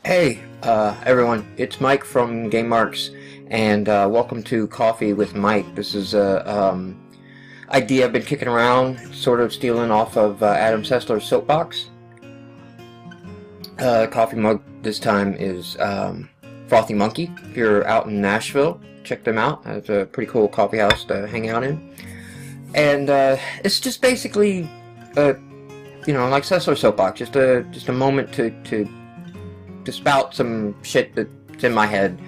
Hey, everyone, it's Mike from Game Marks, and welcome to Coffee with Mike. This is a idea I've been kicking around, sort of stealing off of Adam Sessler's soapbox. Coffee mug this time is Frothy Monkey. If you're out in Nashville, check them out. It's a pretty cool coffee house to hang out in. And it's just basically, like Sessler's soapbox, just a moment to spout some shit that's in my head,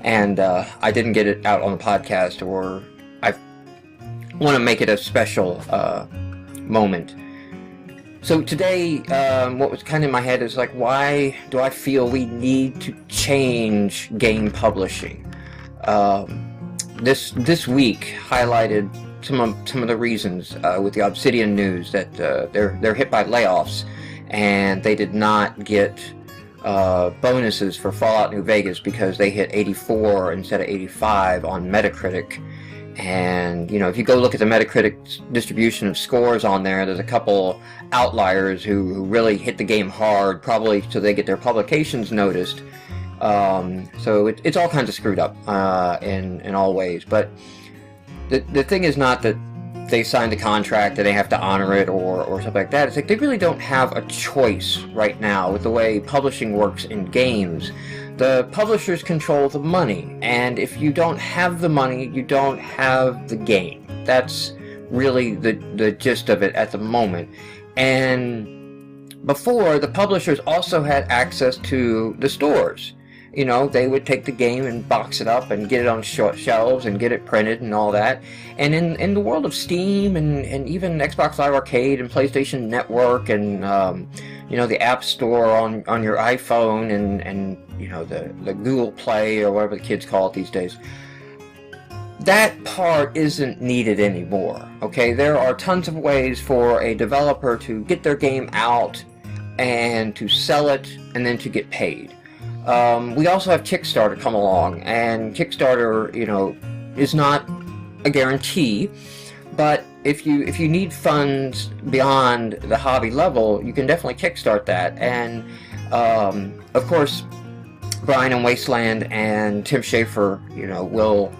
and I didn't get it out on the podcast, or I want to make it a special moment. So today, what was kind of in my head is like, why do I feel we need to change game publishing? This week highlighted some of the reasons with the Obsidian news that they're hit by layoffs, and they did not get bonuses for Fallout New Vegas because they hit 84 instead of 85 on Metacritic. And if you go look at the Metacritic distribution of scores on there, there's a couple outliers who really hit the game hard, probably so they get their publications noticed. So it's all kinds of screwed up in all ways. But the thing is not that they signed a contract and they have to honor it or something like that. It's like they really don't have a choice right now with the way publishing works in games. The publishers control the money, and if you don't have the money, you don't have the game. That's really the gist of it at the moment. And before, the publishers also had access to the stores. They would take the game and box it up and get it on shelves and get it printed and all that. And in the world of Steam and even Xbox Live Arcade and PlayStation Network and the App Store on your iPhone and the Google Play or whatever the kids call it these days, that part isn't needed anymore. Okay, there are tons of ways for a developer to get their game out and to sell it and then to get paid. We also have Kickstarter come along, and Kickstarter, is not a guarantee, but if you need funds beyond the hobby level, you can definitely kickstart that. And of course, Brian and Wasteland and Tim Schafer, will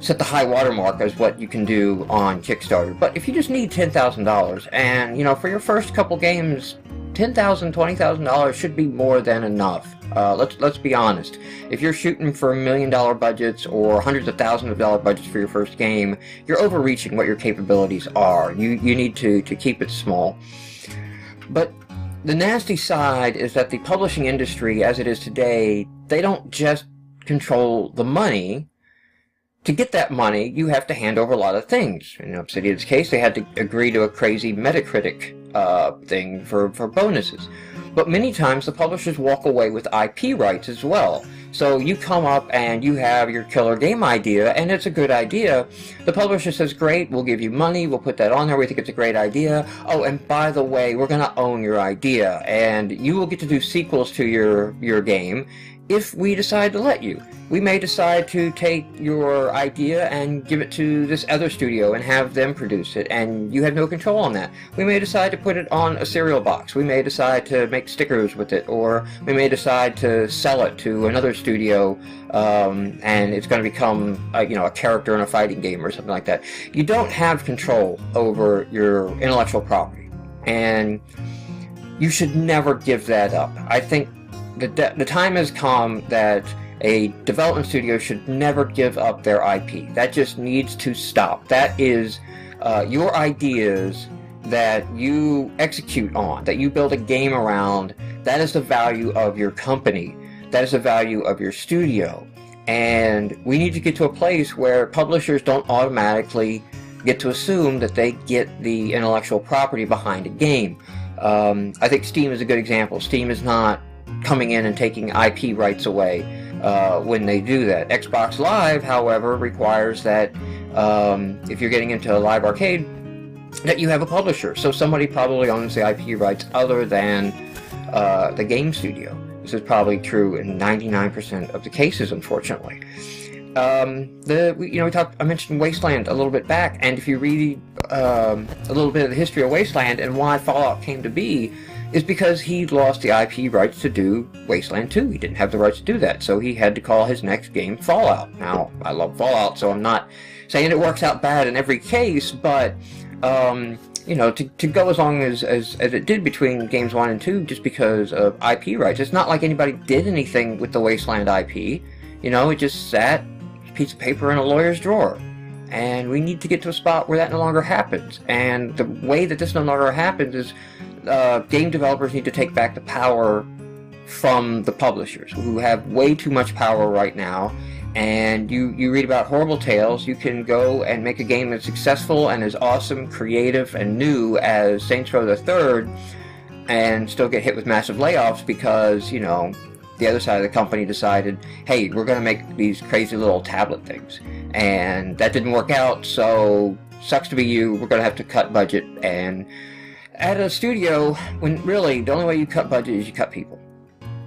set the high watermark as what you can do on Kickstarter. But if you just need $10,000, and for your first couple games, $10,000, $20,000 should be more than enough. Let's be honest. If you're shooting for $1 million budgets or hundreds of thousands of dollar budgets for your first game, you're overreaching what your capabilities are. You need to keep it small. But the nasty side is that the publishing industry, as it is today, they don't just control the money. To get that money, you have to hand over a lot of things. In Obsidian's case, they had to agree to a crazy Metacritic thing for bonuses. But many times the publishers walk away with IP rights as well. So you come up and you have your killer game idea, and it's a good idea. The publisher says, great, we'll give you money, we'll put that on there, we think it's a great idea. Oh, and by the way, we're going to own your idea, and you will get to do sequels to your game if we decide to let you. We may decide to take your idea and give it to this other studio and have them produce it, and you have no control on that. We may decide to put it on a cereal box. We may decide to make stickers with it, or we may decide to sell it to another studio, and it's going to become a character in a fighting game or something like that. You don't have control over your intellectual property, and you should never give that up. I think the time has come that a development studio should never give up their IP. That just needs to stop. That is your ideas that you execute on, that you build a game around. That is the value of your company. That is the value of your studio. And we need to get to a place where publishers don't automatically get to assume that they get the intellectual property behind a game. I think Steam is a good example. Steam is not coming in and taking IP rights away when they do that. Xbox Live, however, requires that if you're getting into Live Arcade, that you have a publisher. So somebody probably owns the IP rights other than the game studio. This is probably true in 99% of the cases, unfortunately. I mentioned Wasteland a little bit back, and if you read a little bit of the history of Wasteland and why Fallout came to be, is because he lost the IP rights to do Wasteland 2. He didn't have the rights to do that, so he had to call his next game Fallout. Now, I love Fallout, so I'm not saying it works out bad in every case, but you know, to go as long as it did between games 1 and 2 just because of IP rights. It's not like anybody did anything with the Wasteland IP. You know, it just sat a piece of paper in a lawyer's drawer. And we need to get to a spot where that no longer happens. And the way that this no longer happens is game developers need to take back the power from the publishers, who have way too much power right now. And you read about horrible tales. You can go and make a game that's successful and as awesome, creative, and new as Saints Row the Third, and still get hit with massive layoffs because, you know, the other side of the company decided, hey, we're going to make these crazy little tablet things. And that didn't work out, so sucks to be you. We're going to have to cut budget. And at a studio, when really the only way you cut budget is you cut people.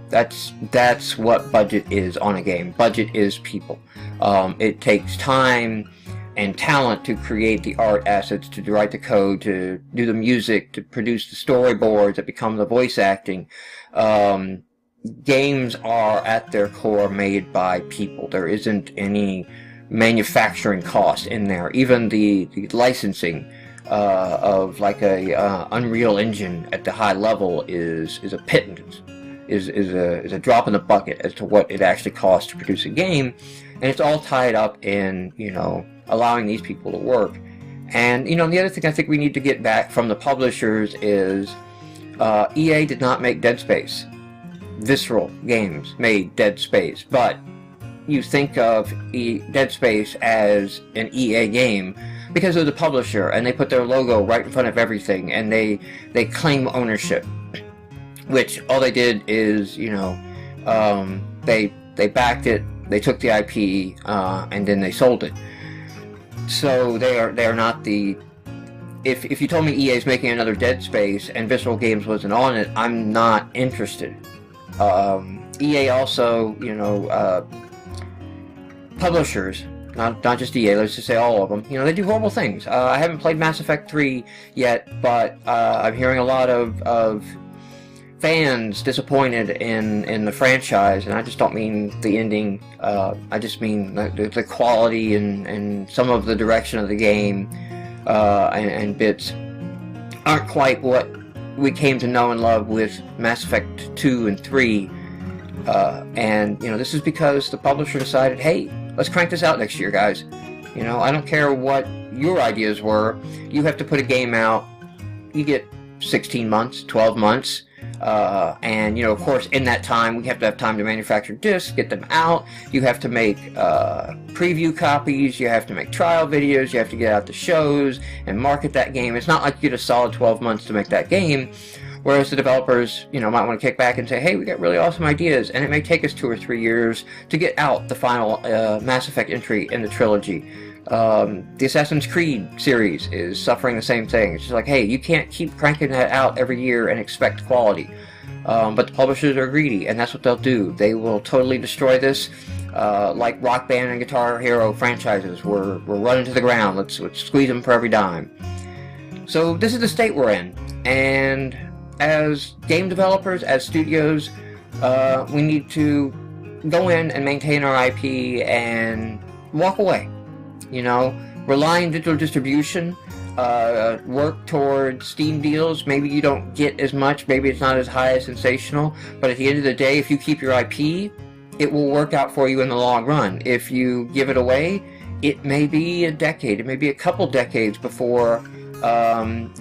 That's what budget is on a game. Budget is people. It takes time and talent to create the art assets, to write the code, to do the music, to produce the storyboards that become the voice acting. Games are at their core made by people. There isn't any manufacturing cost in there. Even the licensing of like a Unreal Engine at the high level is a pittance. Is a drop in the bucket as to what it actually costs to produce a game, and it's all tied up in, you know, allowing these people to work. And, you know, the other thing I think we need to get back from the publishers is EA did not make Dead Space. Visceral Games made Dead Space, but you think of Dead Space as an EA game because of the publisher, and they put their logo right in front of everything, and they claim ownership. Which all they did is, you know, they backed it, they took the IP, and then they sold it. So they are not the. If you told me EA is making another Dead Space and Visceral Games wasn't on it, I'm not interested. EA also, you know, publishers, not just EA, let's just say all of them, you know, they do horrible things. I haven't played Mass Effect 3 yet, but I'm hearing a lot of fans disappointed in the franchise, and I just don't mean the ending, I just mean the quality and some of the direction of the game and bits aren't quite what we came to know and love with Mass Effect 2 and 3, and, you know, this is because the publisher decided, hey, let's crank this out next year, guys. You know, I don't care what your ideas were, you have to put a game out, you get 16 months, 12 months, and, you know, of course, in that time, we have to have time to manufacture discs, get them out, you have to make preview copies, you have to make trial videos, you have to get out the shows and market that game. It's not like you get a solid 12 months to make that game, whereas the developers, you know, might want to kick back and say, hey, we got really awesome ideas, and it may take us 2 or 3 years to get out the final Mass Effect entry in the trilogy. The Assassin's Creed series is suffering the same thing. It's just like, hey, you can't keep cranking that out every year and expect quality. But the publishers are greedy, and that's what they'll do. They will totally destroy this, like Rock Band and Guitar Hero franchises. We're running to the ground. Let's squeeze them for every dime. So this is the state we're in, and as game developers, as studios, we need to go in and maintain our IP and walk away. You know, rely on digital distribution, work towards Steam deals. Maybe you don't get as much, maybe it's not as high as sensational, but at the end of the day, if you keep your IP, it will work out for you in the long run. If you give it away, it may be a decade, it may be a couple decades before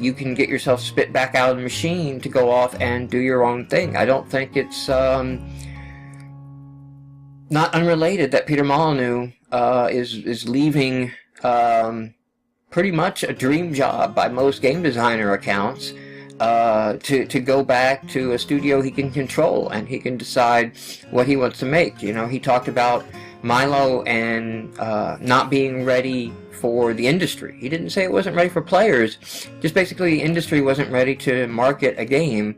you can get yourself spit back out of the machine to go off and do your own thing. I don't think it's not unrelated that Peter Molyneux is leaving pretty much a dream job by most game designer accounts to go back to a studio he can control, and he can decide what he wants to make. You know, he talked about Milo and not being ready for the industry. He didn't say it wasn't ready for players, just basically the industry wasn't ready to market a game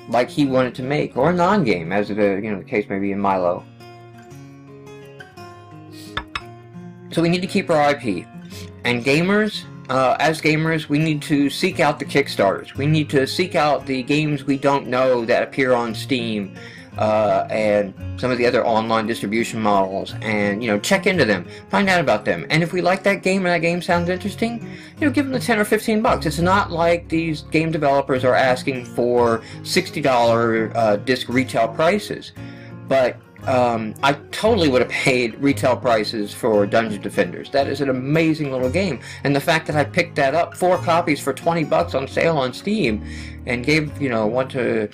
like he wanted to make, or a non-game, as the case may be in Milo. So we need to keep our IP, and gamers, as gamers, we need to seek out the Kickstarters. We need to seek out the games we don't know that appear on Steam and some of the other online distribution models, and check into them, find out about them, and if we like that game and that game sounds interesting, give them the 10 or 15 bucks. It's not like these game developers are asking for $60 disc retail prices, but I totally would have paid retail prices for Dungeon Defenders. That is an amazing little game, and the fact that I picked that up, 4 copies for 20 bucks on sale on Steam, and gave one to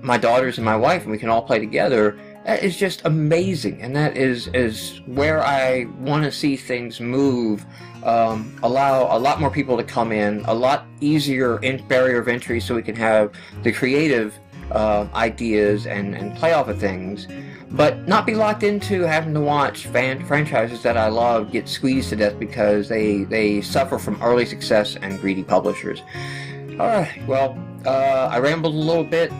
my daughters and my wife, and we can all play together, that is just amazing. And that is where I want to see things move. Allow a lot more people to come in, a lot easier barrier of entry, so we can have the creative ideas and play off of things, but not be locked into having to watch franchises that I love get squeezed to death because they suffer from early success and greedy publishers. Alright, well, I rambled a little bit.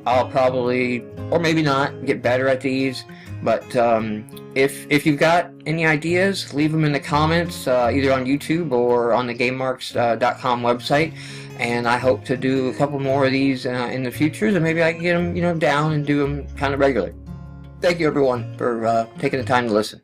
I'll probably, or maybe not, get better at these, but if you've got any ideas, leave them in the comments, either on YouTube or on the GameMarks.com website, and I hope to do a couple more of these in the future, and maybe I can get them down and do them kind of regularly. Thank you everyone for taking the time to listen.